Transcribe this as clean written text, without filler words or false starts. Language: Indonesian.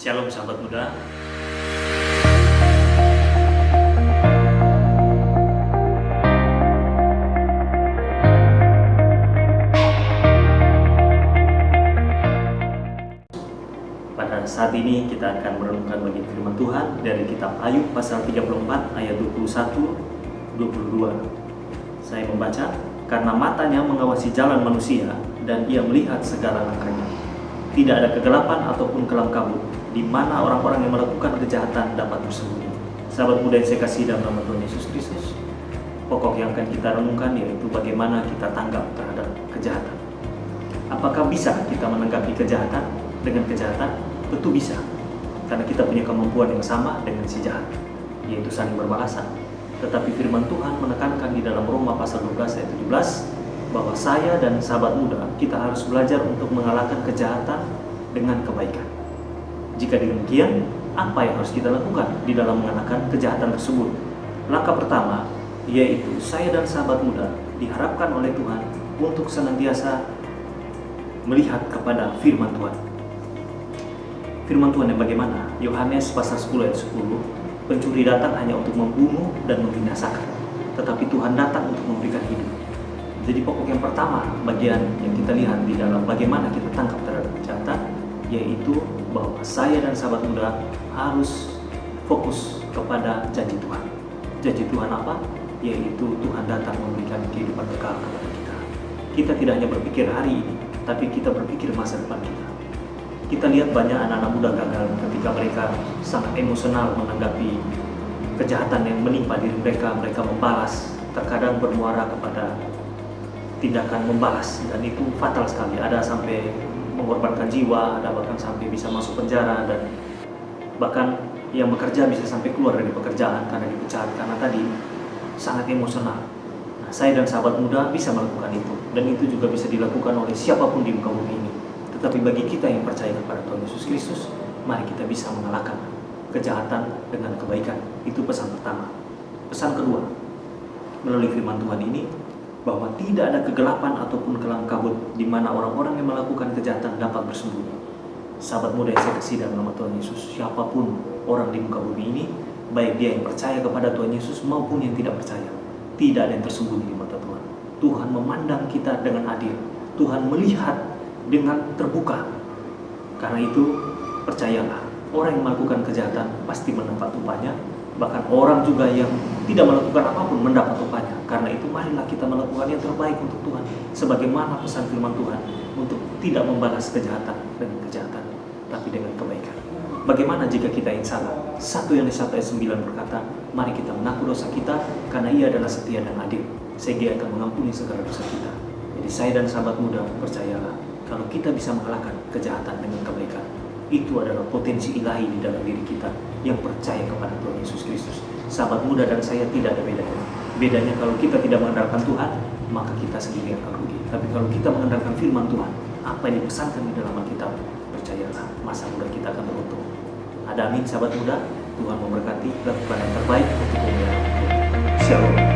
Shalom sahabat muda. Pada saat ini kita akan merenungkan bagian firman Tuhan dari kitab Ayub pasal 34 ayat 21-22. Saya membaca, karena matanya mengawasi jalan manusia dan ia melihat segala langkahnya. Tidak ada kegelapan ataupun kelam kabut di mana orang-orang yang melakukan kejahatan dapat bersembunyi. Sahabat muda yang saya kasih dalam nama Tuhan Yesus Kristus, pokok yang akan kita renungkan yaitu bagaimana kita tanggap terhadap kejahatan. Apakah bisa kita menanggapi kejahatan dengan kejahatan? Tentu bisa, karena kita punya kemampuan yang sama dengan si jahat, yaitu saling berbalasan. Tetapi firman Tuhan menekankan di dalam Roma pasal 12 ayat 17 bahwa saya dan sahabat muda kita harus belajar untuk mengalahkan kejahatan dengan kebaikan. Jika demikian, apa yang harus kita lakukan di dalam mengalahkan kejahatan tersebut? Langkah pertama yaitu saya dan sahabat muda diharapkan oleh Tuhan untuk senantiasa melihat kepada firman Tuhan. Firman Tuhan yang bagaimana? Yohanes pasal 10 ayat 10, pencuri datang hanya untuk membunuh dan membinasakan, tetapi Tuhan datang untuk memberikan hidup. Jadi pokok yang pertama, bagian yang kita lihat di dalam bagaimana kita tangkap terhadap kejahatan, yaitu bahwa saya dan sahabat muda harus fokus kepada janji Tuhan. Janji Tuhan apa? Yaitu Tuhan datang memberikan kehidupan kekal kepada kita. Kita tidak hanya berpikir hari ini, tapi kita berpikir masa depan kita. Kita lihat banyak anak-anak muda gagal ketika mereka sangat emosional menanggapi kejahatan yang menimpa diri mereka. Mereka membalas, terkadang bermuara kepada tindakan membalas, dan itu fatal sekali. Ada sampai mengorbankan jiwa, ada bahkan sampai bisa masuk penjara, dan bahkan yang bekerja bisa sampai keluar dari pekerjaan karena dipecat, karena tadi sangat emosional. Nah, saya dan sahabat muda bisa melakukan itu, dan itu juga bisa dilakukan oleh siapapun di muka bumi ini. Tetapi bagi kita yang percaya kepada Tuhan Yesus Kristus, mari kita bisa mengalahkan kejahatan dengan kebaikan. Itu pesan pertama. Pesan kedua, melalui firman Tuhan ini, bahwa tidak ada kegelapan ataupun kelam kabut di mana orang-orang yang melakukan kejahatan dapat bersembunyi. Sahabat muda yang saya kasih dalam nama Tuhan Yesus, siapapun orang di muka bumi ini, baik dia yang percaya kepada Tuhan Yesus maupun yang tidak percaya, tidak ada yang tersembunyi di mata Tuhan. Tuhan memandang kita dengan adil. Tuhan melihat dengan terbuka. Karena itu, percayalah, orang yang melakukan kejahatan pasti mendapat upahnya. Bahkan orang juga yang tidak melakukan apapun mendapat upahnya. Karena itu marilah kita melakukan yang terbaik untuk Tuhan, sebagaimana pesan firman Tuhan, untuk tidak membalas kejahatan dengan kejahatan, tapi dengan kebaikan. Bagaimana jika kita yang salah? 1 Yohanes 1 ayat 9 berkata, mari kita mengaku dosa kita, karena Ia adalah setia dan adil, sehingga Ia akan mengampuni segala dosa kita. Jadi saya dan sahabat muda, percayalah, kalau kita bisa mengalahkan kejahatan dengan kebaikan, itu adalah potensi ilahi di dalam diri kita yang percaya kepada Tuhan Yesus Kristus. Sahabat muda dan saya tidak ada bedanya. Bedanya kalau kita tidak mengandalkan Tuhan, maka kita sendiri akan rugi. Tapi kalau kita mengandalkan firman Tuhan, apa yang dipesankan di dalam Alkitab, percayalah, masa muda kita akan beruntung. Ada amin sahabat muda. Tuhan memberkati, lakukan yang terbaik untuk kemuliaan Tuhan. Shalom.